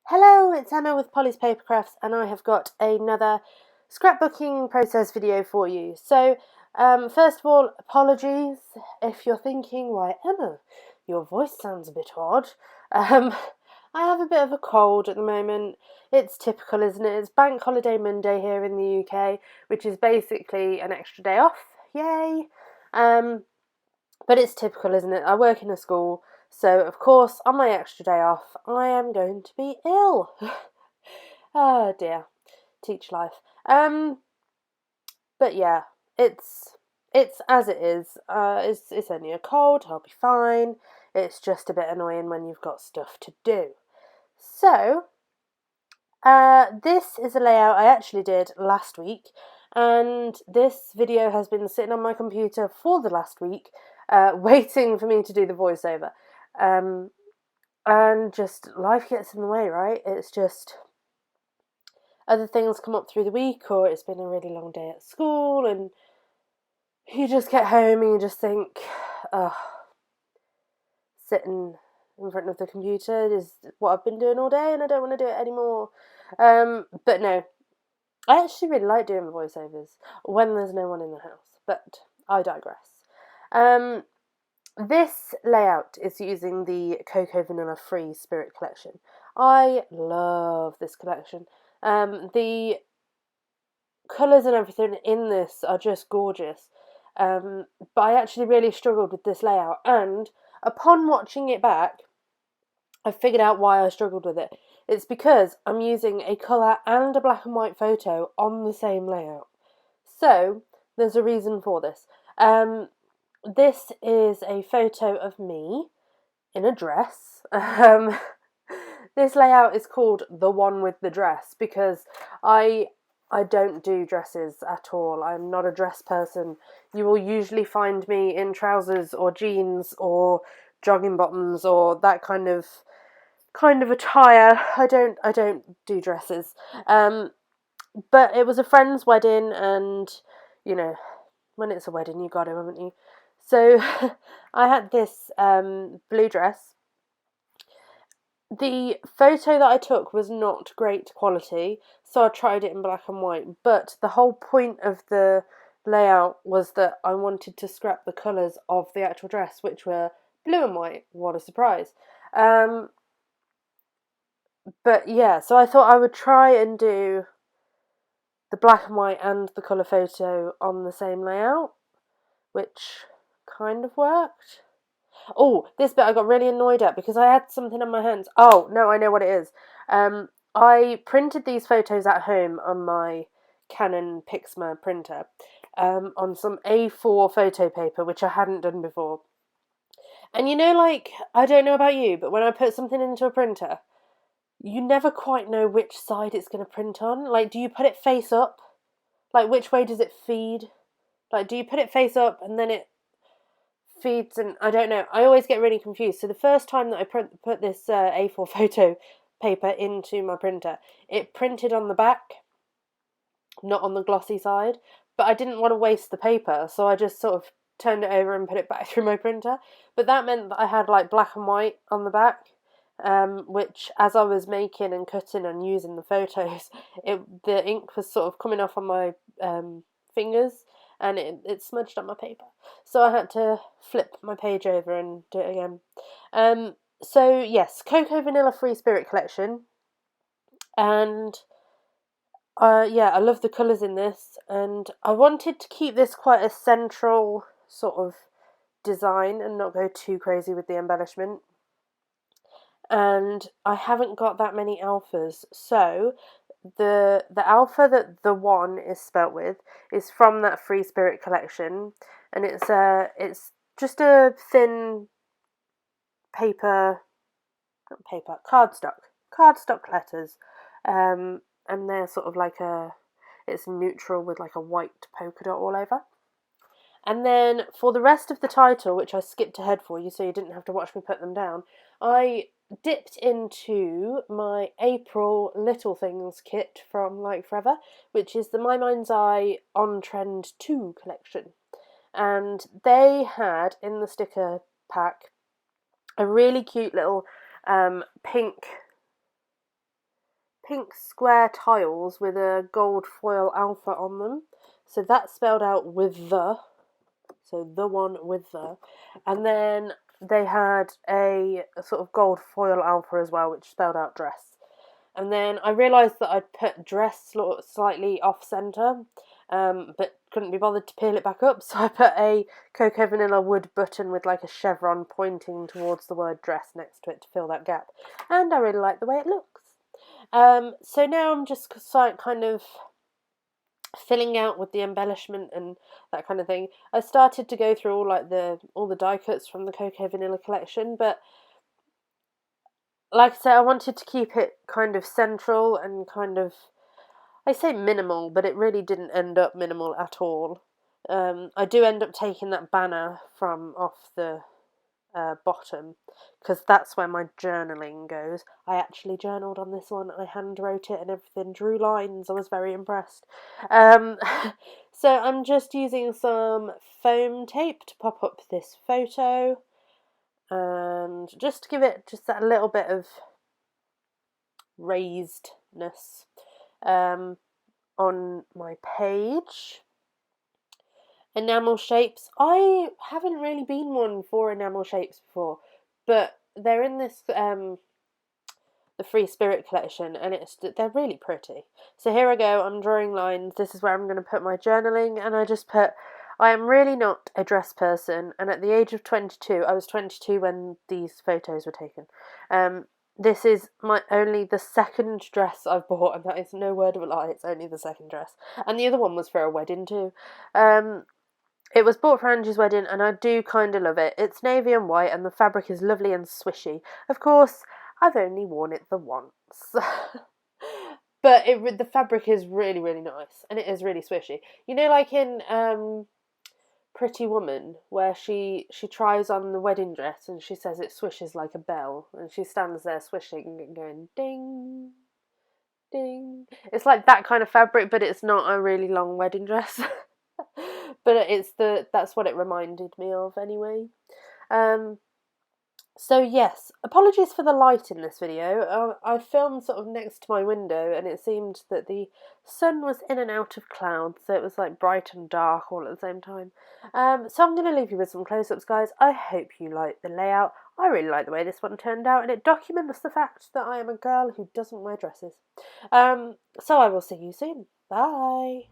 Hello, it's Emma with Polly's Papercrafts, and I have got another scrapbooking process video for you. So, first of all, apologies if you're thinking, why, Emma, your voice sounds a bit odd. I have a bit of a cold at the moment. It's typical, isn't it? It's Bank Holiday Monday here in the UK, which is basically an extra day off. Yay! But it's typical, isn't it? I work in a school, so of course, on my extra day off, I am going to be ill. Oh dear, teach life. But yeah, it's as it is. It's only a cold. I'll be fine. It's just a bit annoying when you've got stuff to do. So, this is a layout I actually did last week, and this video has been sitting on my computer for the last week, waiting for me to do the voiceover. And just life gets in the way, right? It's just other things come up through the week, or it's been a really long day at school, and you just get home and you just think, oh, sitting in front of the computer is what I've been doing all day, and I don't want to do it anymore. But no, I actually really like doing the voiceovers when there's no one in the house, but I digress. This layout is using the Cocoa Vanilla Free Spirit collection. I love this collection. The colours and everything in this are just gorgeous. But I actually really struggled with this layout, and upon watching it back, I figured out why I struggled with it. It's because I'm using a colour and a black and white photo on the same layout. So, there's a reason for this. This is a photo of me in a dress. This layout is called the one with the dress because I don't do dresses at all. I'm not a dress person. You will usually find me in trousers or jeans or jogging bottoms or that kind of attire. I don't do dresses. But it was a friend's wedding, and you know, when it's a wedding, you got to, haven't you? So I had this blue dress. The photo that I took was not great quality, so I tried it in black and white. But the whole point of the layout was that I wanted to scrap the colours of the actual dress, which were blue and white. What a surprise. But yeah, so I thought I would try and do the black and white and the colour photo on the same layout, which kind of worked. Oh, this bit I got really annoyed at because I had something on my hands. Oh, no, I know what it is. I printed these photos at home on my Canon Pixma printer on some A4 photo paper, which I hadn't done before. And you know, like, I don't know about you, but when I put something into a printer, you never quite know which side it's going to print on. Like, do you put it face up? Like, which way does it feed? Like, do you put it face up and then it feeds? And I don't know. I always get really confused. So the first time that I put this A4 photo paper into my printer, it printed on the back, not on the glossy side. But I didn't want to waste the paper, so I just sort of turned it over and put it back through my printer. But that meant that I had like black and white on the back. Which, as I was making and cutting and using the photos, the ink was sort of coming off on my fingers, and it smudged on my paper. So I had to flip my page over and do it again. So yes, Cocoa Vanilla Free Spirit collection, and yeah, I love the colours in this, and I wanted to keep this quite a central sort of design and not go too crazy with the embellishment. And I haven't got that many alphas, so the alpha that the one is spelt with is from that Free Spirit collection, and it's just a thin cardstock letters, and they're sort of like it's neutral with like a white polka dot all over. And then for the rest of the title, which I skipped ahead for you so you didn't have to watch me put them down, I dipped into my April Little Things kit from Like Forever, which is the My Mind's Eye On Trend 2 collection. And they had, in the sticker pack, a really cute little pink pink square tiles with a gold foil alpha on them. So that's spelled out with the. So the one with the. And then they had a sort of gold foil alpha as well, which spelled out dress. And then I realised that I'd put dress slightly off-centre, but couldn't be bothered to peel it back up, so I put a Cocoa Vanilla wood button with like a chevron pointing towards the word dress next to it to fill that gap. And I really like the way it looks. So now I'm just kind of filling out with the embellishment and that kind of thing. I started to go through all the die cuts from the Cocoa Vanilla collection, but like I said, I wanted to keep it kind of central and kind of, I say minimal, but it really didn't end up minimal at all. I do end up taking that banner from off the bottom, because that's where my journaling goes. I actually journaled on this one. I hand wrote it and everything, drew lines. I was very impressed. So I'm just using some foam tape to pop up this photo, and just to give it just that little bit of raisedness on my page. Enamel shapes. I haven't really been one for enamel shapes before, but they're in this the Free Spirit collection, and they're really pretty. So here I go, I'm drawing lines. This is where I'm going to put my journaling, and I just put, I am really not a dress person, and at the age of 22, I was 22 when these photos were taken. This is only the second dress I've bought, and that is no word of a lie, it's only the second dress. And the other one was for a wedding too. It was bought for Angie's wedding, and I do kind of love it. It's navy and white, and the fabric is lovely and swishy. Of course, I've only worn it the once. But the fabric is really, really nice, and it is really swishy. You know, like in Pretty Woman, where she tries on the wedding dress, and she says it swishes like a bell, and she stands there swishing and going, ding, ding. It's like that kind of fabric, but it's not a really long wedding dress. But that's what it reminded me of anyway. So yes, apologies for the light in this video. I filmed sort of next to my window, and it seemed that the sun was in and out of clouds, so it was like bright and dark all at the same time. So I'm going to leave you with some close-ups, guys. I hope you like the layout. I really like the way this one turned out, and it documents the fact that I am a girl who doesn't wear dresses. So I will see you soon. Bye!